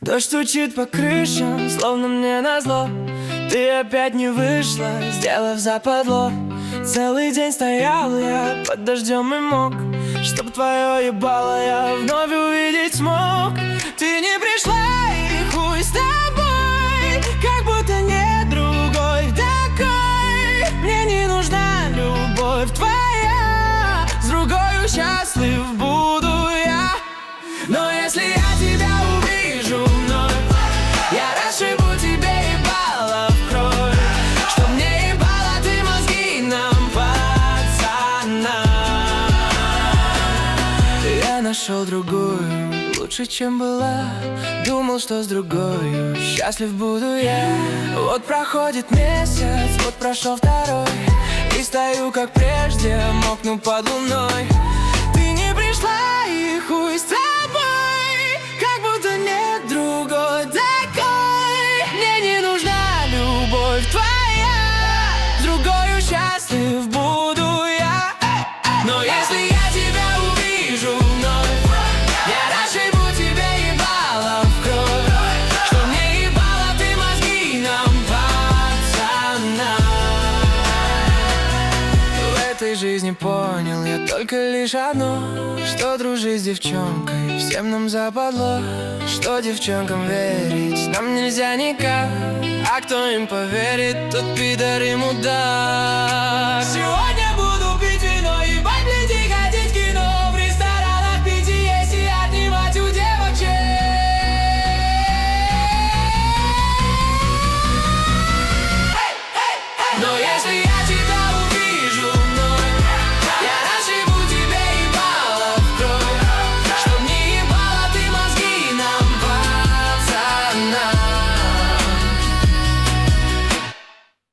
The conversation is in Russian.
Дождь стучит по крышам, словно мне назло. Ты опять не вышла, сделав западло. Целый день стоял я под дождем и мог, чтоб твое ебало я вновь увидеть смог. Ты не пришла, и хуй с тобой, как будто нет другой такой. Мне не нужна любовь твоя, с другой счастлив буду я. Но если я тебя увижу вновь, я расшибу тебе ебало в кровь, чтоб мне ебало ты мозги нам, пацана. Я нашел другую, лучше, чем была. Думал, что с другой счастлив буду я. Вот проходит месяц, вот прошел второй, и стою, как прежде, мокну под луной. Ты не пришла, и хуй с тобой, как будто нет другой такой. Мне не нужна любовь твоя, с другой счастлив буду я. Но если я тебя увижу вновь, я расшибу тебе ебало в кровь, чтоб мне ебало ты мозги нам, пацана. В этой жизни понял я только лишь одно, что дружить с девчонкой всем нам западло, что девчонкам верить нам нельзя никак, а кто им поверит, тот пидор и мудак. Сегодня